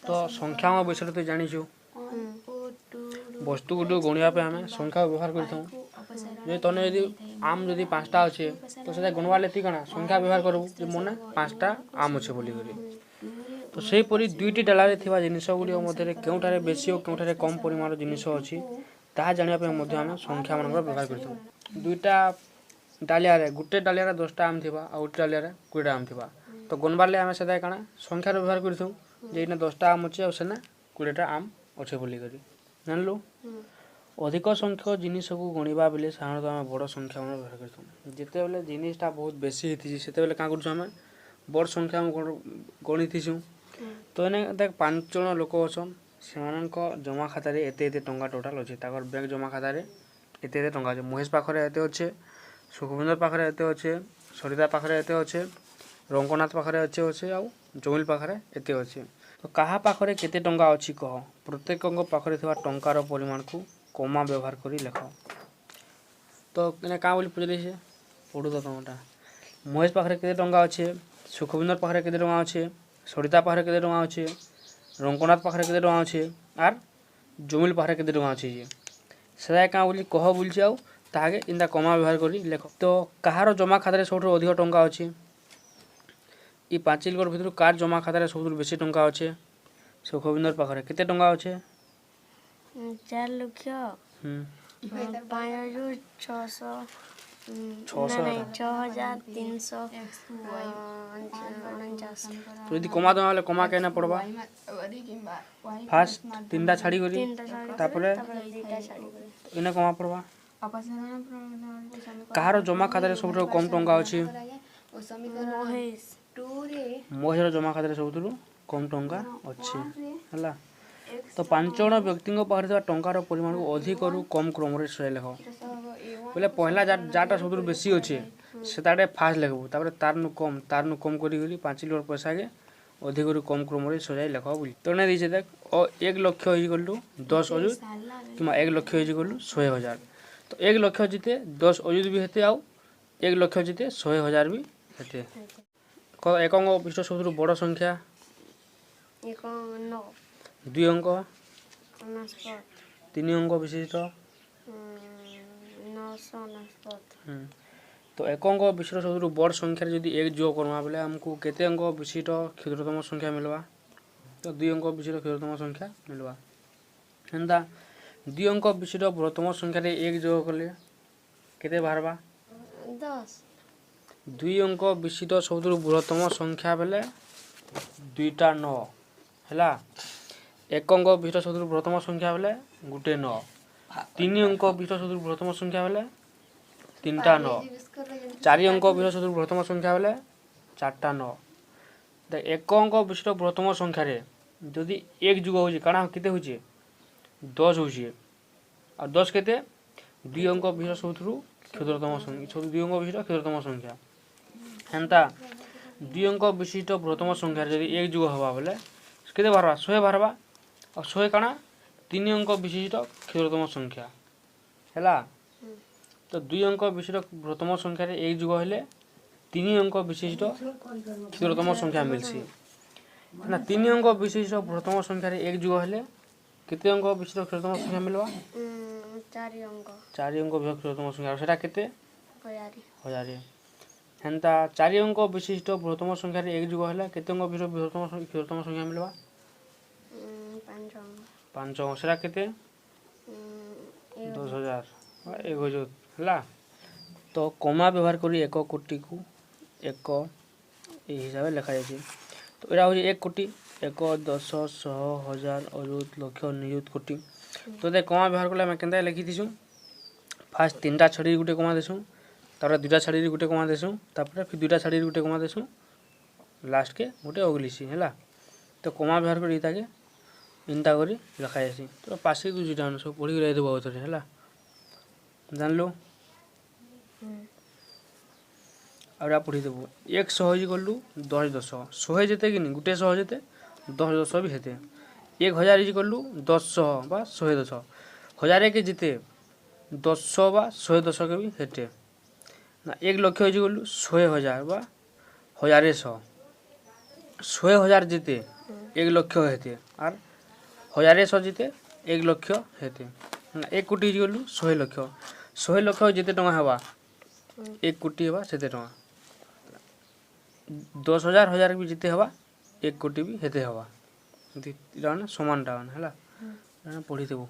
तो संख्या विषय तो जानिछु वस्तु गुड गणिया पे आम संख्या व्यवहार कर तने यदि आम जदि 5टा अच्छे तो से गणवा लेती कणा संख्या व्यवहार करूँ जो मन 5टा आम अच्छे बोली तो सेहीपरि दुईटी डाल जिनस गुड़ मध्य केउठारे बेसी और केउठारे कम परिमाण जिनिस अच्छी ताहा जानिया आम संख्या मान व्यवहार कर दुईटा डालिया गोटे डालिया 10टा आम थी आ गोटे डालिया 20टा आम थी तो गणबारे आम से काଣା संख्यार व्यवहार कर 10टा आम अच्छे आना 20टा आम अच्छे बोलिक जानलु अधिक संख्यक जिनिस को गणवा बेले साधारणतः आम बड़ संख्या मान व्यवहार कर जिते बेले जिनिसटा बहुत बेसी होती से क्या करें बड़ संख्या गणी थीसु तो एने देख 5 जन लोक अच्छन से जमा खातार एत टंका टोटाल अच्छे बैंक जमा खातार एत टंका अच्छे महेश पाखे एत अच्छे सुखविंदर पाखे एत अच्छे सरिता पाखे एत अच्छे रंगनाथ पाखे अच्छे अच्छे आउ जमिल पाखे एत अच्छे तो क्या पाखे केते टंका अच्छी कह प्रत्येक पाखे टंकार परिमाण को कमा व्यवहार कर लेख तो क्या बोली पचारे से पढ़ू तो तुमटा महेश पाखे केते टंका अच्छे सुखविंदर पाखे केते टंका अच्छे सरिता पाखे केते टंका अच्छे रंगनाथ पाखे केते टंका अच्छे आर जमिल पाखे केते टंका अच्छे से क्या बोली कह बोलছি आउ ताके इंदा कमा व्यवहार कर लेख तो कहार जमा खातार सब अधिक टंका अच्छे ये 5 लोक भर कार जमा खातार सब बेसी टंका अच्छे सुखविंदर पाखे केते टंका अच्छे 4 लाख 6,349 तो यदि कमा दे कमा कहना पड़वा फास्ट 3टा छाड़ी करी तापरे इने कमा पड़वा कहार जमा खातार सब कम टंका अच्छे महेश जमा खातार सब कम टंका अच्छे है तो 5 जन व्यक्ति पाखे टंकार परिमाण को अधिक कम क्रम से लेख बोले पहला जाटा सब बेसी अच्छे से फास्ट लिखबू तार कम कर 5 लोक पैसा के अधिक कम क्रम सजाई लेख बोली तो नहीं दीजिए देख और 1 लाख हो 10 अयुत कि 1 लाख हो 100,000 तो 1 लाख जीते 10 अयुत भी हेते आउ 1 लाख जीते 100,000 भी हेते एकंक विशिष्ट सब बड़ संख्या 2 अंक 3 अंक विशिष्ट तो एक अंक विशिष्ट सब बड़ संख्यार जदि 1 जोग करमा बेले आमको केते अंक विशिष्ट क्षुद्रतम संख्या मिलवा तो 2 अंक विशिष्ट क्षुद्रतम संख्या मिलवा हेन्ता 2 अंक विशिष्ट बृहत्तम संख्यार 1 जोग कले केते बाहरवा 10 2 अंक विशिष्ट सब बृहत्तम संख्या बेले 2टा 9 है 1 अंक विशिष्ट सब बृहत्तम संख्या बेले 1 9 3 अंक विशिष्ट सब बृहत्तम संख्या बेले 3टा 9 4 अंक विशिष्ट सब बृहत्तम संख्या बेले 4टा 9 देख 1 अंक विशिष्ट बृहत्तम संख्यार जदि 1 जुग हो काଣା केते होचे 10 होचे और 10 केते 2 अंक विशिष्ट सब क्षुद्रतम संख्या 2 अंक विशिष्ट क्षुद्रतम संख्या हेन्ता 2 अंक विशिष्ट बृहत्तम संख्यार जदि 1 जुग हवा बेले केते बाहरवा 100 बाहरवा और 100 काଣା 3 अंक विशिष्ट क्षुद्रतम संख्या है तो 2 अंक विशिष्ट बृहत्तम संख्यार 1 जुग हेले 3 अंक विशिष्ट क्षुद्रतम संख्या मिलसी ना 3 अंक विशिष्ट बृहत्तम संख्यार 1 जुग हेले केते अंक विशिष्ट क्षुद्रतम संख्या मिलवा 4 अंक विशिष्ट क्षुद्रतम संख्या सेटा केते 1000 हेन्ता 4 अंक विशिष्ट बृहत्तम संख्यार 1 जुग हेले केते अंक विशिष्ट बृहत्तम क्षुद्रतम संख्या मिलवा 5 अंक सेटा केते 10,000 1,000 है तो कमा व्यवहार करी 1 कोटी को 1 हिसाब से लिखा जाए तो यहाँ हूँ 1 कोटी 1 10 100 1000 अयुत लक्ष नियुत कोटी तो देख कमा व्यवहार कले आम के लिखी थीसु फास्ट 3टा छाड़ी गोटे कमा देसुँ तापर 2टा छाड़ी गोटे कमा देसुँ तापर फिर 2टा छाड़ी गोटे कमा देसुँ लास्ट के गोटे अगलिसी है तो कमा व्यवहार कर ताके इनता कर लिखा जासी तो पास दूसरा सब पढ़ी रही देव थे है जानलु आ पढ़ी देव 100 गलु 10 10 100 जेते कि गोटे 100 जेते 10 10 भी हेते 1000 गलु 10 बा 110 1000 के जीते 10 बा 110 के भी हेटे ना 1 लाख गलु 100,000 बा 1100 100,000 जीते 1 लाख हेते आर 1000 जिते 1 लक्ष हेते 1 कोटी गलु 100 लक्ष 100 लक्ष जिते टଙ୍କା हेबा 1 कोटी हेबा सेते टଙ୍କା 10,000 1000 भी जिते हेबा 1 कोटी भी हेते हेबा समान टा हला पढ़ी देबो।